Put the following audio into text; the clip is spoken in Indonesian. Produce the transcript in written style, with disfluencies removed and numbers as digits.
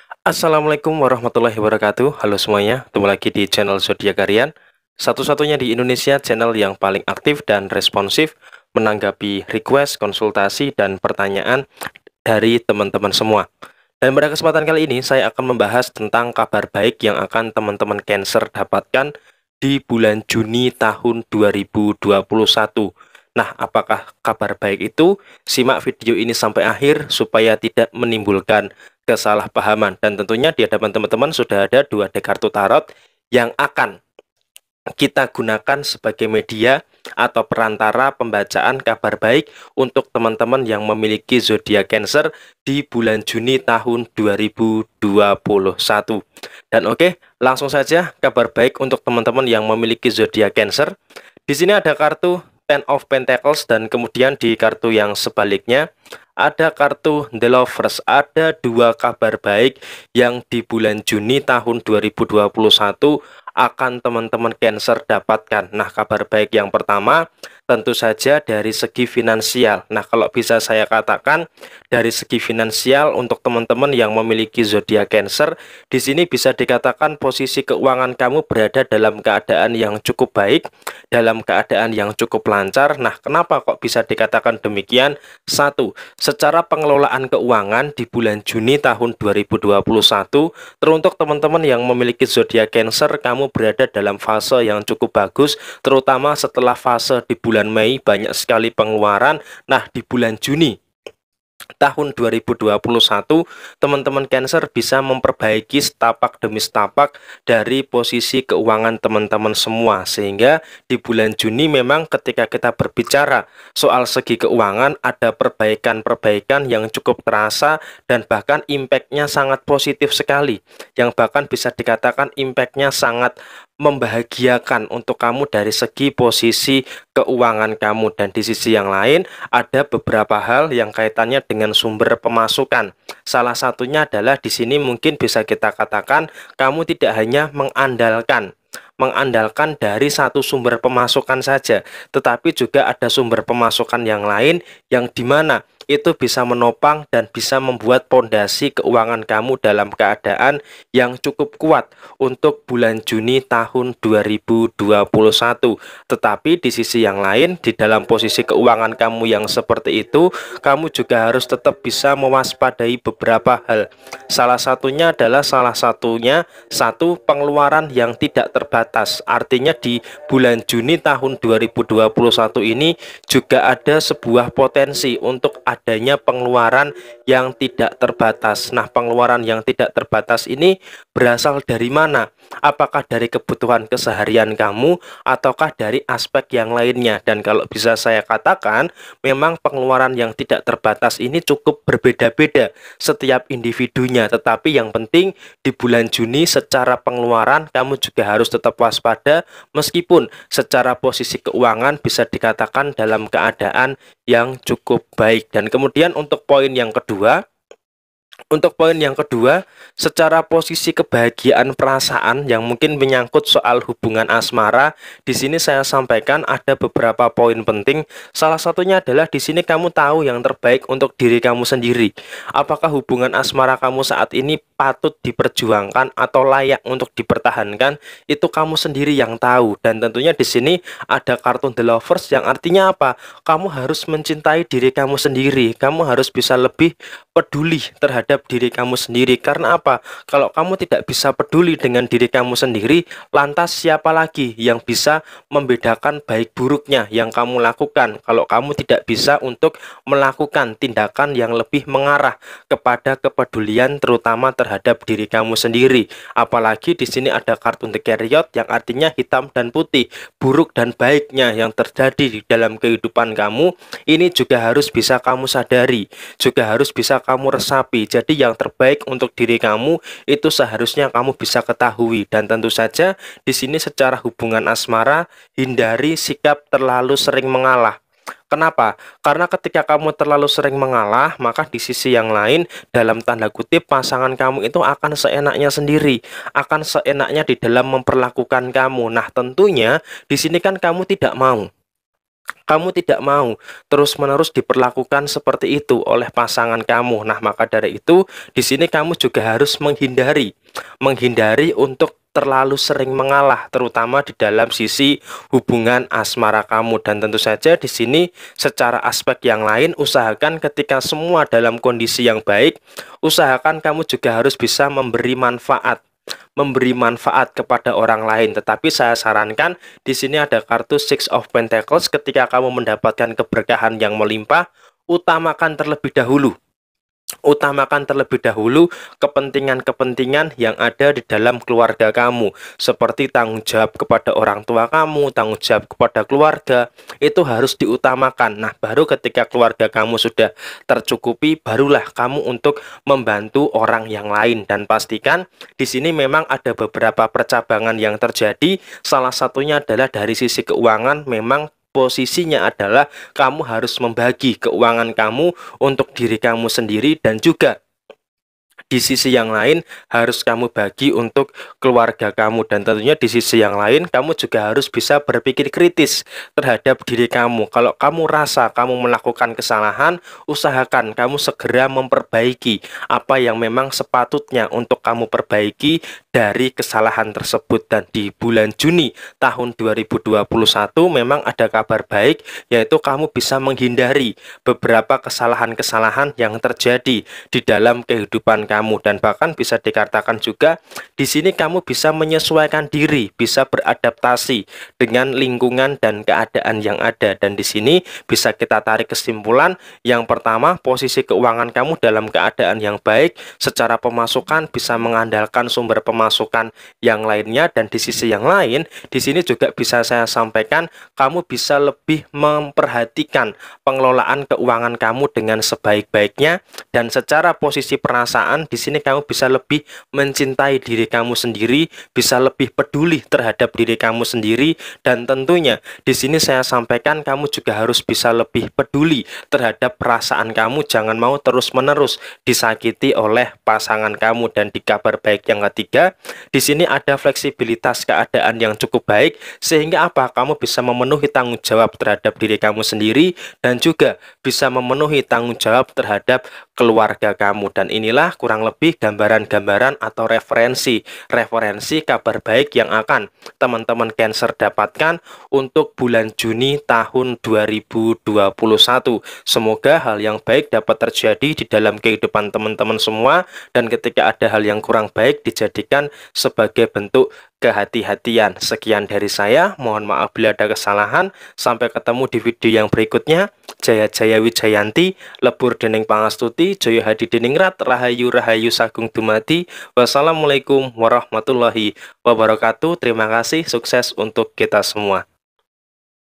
Assalamualaikum warahmatullahi wabarakatuh. Halo semuanya, ketemu lagi di channel Zodiak Harian. Satu-satunya di Indonesia channel yang paling aktif dan responsif menanggapi request, konsultasi, dan pertanyaan dari teman-teman semua. Dan pada kesempatan kali ini saya akan membahas tentang kabar baik yang akan teman-teman Cancer dapatkan di bulan Juni tahun 2021. Nah, apakah kabar baik itu? Simak video ini sampai akhir supaya tidak menimbulkan kesalahpahaman. Dan tentunya di hadapan teman-teman sudah ada dua dek kartu tarot yang akan kita gunakan sebagai media atau perantara pembacaan kabar baik untuk teman-teman yang memiliki zodiak Cancer di bulan Juni tahun 2021. Dan oke, langsung saja kabar baik untuk teman-teman yang memiliki zodiak Cancer. Di sini ada kartu Ten of Pentacles dan kemudian di kartu yang sebaliknya ada kartu The Lovers. Ada dua kabar baik yang di bulan Juni tahun 2021 akan teman-teman Cancer dapatkan. Nah, kabar baik yang pertama tentu saja dari segi finansial. Nah, kalau bisa saya katakan dari segi finansial untuk teman-teman yang memiliki zodiak Cancer, di sini bisa dikatakan posisi keuangan kamu berada dalam keadaan yang cukup baik, dalam keadaan yang cukup lancar. Nah, kenapa kok bisa dikatakan demikian? Satu, secara pengelolaan keuangan di bulan Juni tahun 2021, teruntuk teman-teman yang memiliki zodiak Cancer, kamu berada dalam fase yang cukup bagus, terutama setelah fase di bulan Mei banyak sekali pengeluaran. Nah, di bulan Juni tahun 2021 teman-teman Cancer bisa memperbaiki setapak demi setapak dari posisi keuangan teman-teman semua, sehingga di bulan Juni memang ketika kita berbicara soal segi keuangan ada perbaikan-perbaikan yang cukup terasa dan bahkan impactnya sangat positif sekali, yang bahkan bisa dikatakan impactnya sangat membahagiakan untuk kamu dari segi posisi keuangan kamu. Dan di sisi yang lain ada beberapa hal yang kaitannya dengan sumber pemasukan. Salah satunya adalah di sini mungkin bisa kita katakan kamu tidak hanya mengandalkan dari satu sumber pemasukan saja, tetapi juga ada sumber pemasukan yang lain yang dimana itu bisa menopang dan bisa membuat pondasi keuangan kamu dalam keadaan yang cukup kuat untuk bulan Juni tahun 2021. Tetapi di sisi yang lain, di dalam posisi keuangan kamu yang seperti itu, kamu juga harus tetap bisa mewaspadai beberapa hal. Salah satunya adalah satu pengeluaran yang tidak terbatas. Artinya di bulan Juni tahun 2021 ini juga ada sebuah potensi untuk adanya pengeluaran yang tidak terbatas. Nah, pengeluaran yang tidak terbatas ini berasal dari mana? Apakah dari kebutuhan keseharian kamu ataukah dari aspek yang lainnya? Dan kalau bisa saya katakan, memang pengeluaran yang tidak terbatas ini cukup berbeda-beda setiap individunya. Tetapi yang penting di bulan Juni secara pengeluaran kamu juga harus tetap waspada, meskipun secara posisi keuangan bisa dikatakan dalam keadaan yang cukup baik. Dan kemudian untuk poin yang kedua, secara posisi kebahagiaan perasaan yang mungkin menyangkut soal hubungan asmara, di sini saya sampaikan ada beberapa poin penting. Salah satunya adalah di sini kamu tahu yang terbaik untuk diri kamu sendiri. Apakah hubungan asmara kamu saat ini patut diperjuangkan atau layak untuk dipertahankan? Itu kamu sendiri yang tahu. Dan tentunya di sini ada kartu The Lovers yang artinya apa? Kamu harus mencintai diri kamu sendiri. Kamu harus bisa lebih peduli terhadap diri kamu sendiri. Karena apa? Kalau kamu tidak bisa peduli dengan diri kamu sendiri, lantas siapa lagi yang bisa membedakan baik buruknya yang kamu lakukan? Kalau kamu tidak bisa untuk melakukan tindakan yang lebih mengarah kepada kepedulian terutama terhadap diri kamu sendiri. Apalagi di sini ada kartu The Chariot yang artinya hitam dan putih, buruk dan baiknya yang terjadi di dalam kehidupan kamu, ini juga harus bisa kamu sadari, juga harus bisa kamu resapi. Jadi yang terbaik untuk diri kamu itu seharusnya kamu bisa ketahui. Dan tentu saja di sini secara hubungan asmara, hindari sikap terlalu sering mengalah. Kenapa? Karena ketika kamu terlalu sering mengalah, maka di sisi yang lain, dalam tanda kutip, pasangan kamu itu akan seenaknya sendiri, akan seenaknya di dalam memperlakukan kamu. Nah, tentunya di sini kan kamu tidak mau. Kamu tidak mau terus-menerus diperlakukan seperti itu oleh pasangan kamu. Nah, maka dari itu di sini kamu juga harus menghindari untuk terlalu sering mengalah, terutama di dalam sisi hubungan asmara kamu. Dan tentu saja di sini secara aspek yang lain, usahakan ketika semua dalam kondisi yang baik, usahakan kamu juga harus bisa memberi manfaat kepada orang lain. Tetapi saya sarankan di sini ada kartu Six of Pentacles. Ketika kamu mendapatkan keberkahan yang melimpah, utamakan terlebih dahulu kepentingan-kepentingan yang ada di dalam keluarga kamu, seperti tanggung jawab kepada orang tua kamu, tanggung jawab kepada keluarga, itu harus diutamakan. Nah, baru ketika keluarga kamu sudah tercukupi, barulah kamu untuk membantu orang yang lain. Dan pastikan di sini memang ada beberapa percabangan yang terjadi. Salah satunya adalah dari sisi keuangan. Memang posisinya adalah kamu harus membagi keuangan kamu untuk diri kamu sendiri, dan juga di sisi yang lain harus kamu bagi untuk keluarga kamu. Dan tentunya di sisi yang lain kamu juga harus bisa berpikir kritis terhadap diri kamu. Kalau kamu rasa kamu melakukan kesalahan, usahakan kamu segera memperbaiki apa yang memang sepatutnya untuk kamu perbaiki dari kesalahan tersebut. Dan di bulan Juni tahun 2021 memang ada kabar baik, yaitu kamu bisa menghindari beberapa kesalahan-kesalahan yang terjadi di dalam kehidupan kamu. Dan bahkan bisa dikatakan juga di sini kamu bisa menyesuaikan diri, bisa beradaptasi dengan lingkungan dan keadaan yang ada. Dan di sini bisa kita tarik kesimpulan yang pertama, posisi keuangan kamu dalam keadaan yang baik, secara pemasukan bisa mengandalkan sumber pemasukan yang lainnya. Dan di sisi yang lain, di sini juga bisa saya sampaikan kamu bisa lebih memperhatikan pengelolaan keuangan kamu dengan sebaik-baiknya. Dan secara posisi perasaan, di sini kamu bisa lebih mencintai diri kamu sendiri, bisa lebih peduli terhadap diri kamu sendiri. Dan tentunya di sini saya sampaikan kamu juga harus bisa lebih peduli terhadap perasaan kamu. Jangan mau terus-menerus disakiti oleh pasangan kamu. Dan di kabar baik yang ketiga, di sini ada fleksibilitas keadaan yang cukup baik, sehingga apa? Kamu bisa memenuhi tanggung jawab terhadap diri kamu sendiri, dan juga bisa memenuhi tanggung jawab terhadap keluarga kamu. Dan inilah kurang lebih gambaran-gambaran atau referensi kabar baik yang akan teman-teman Cancer dapatkan untuk bulan Juni tahun 2021. Semoga hal yang baik dapat terjadi di dalam kehidupan teman-teman semua, dan ketika ada hal yang kurang baik dijadikan sebagai bentuk kehati-hatian. Sekian dari saya, mohon maaf bila ada kesalahan. Sampai ketemu di video yang berikutnya. Jaya Jaya Wijayanti, lebur dening pangastuti, Jaya Hadi Diningrat, Rahayu Rahayu Sagung Dumadi. Wassalamualaikum warahmatullahi wabarakatuh. Terima kasih, sukses untuk kita semua.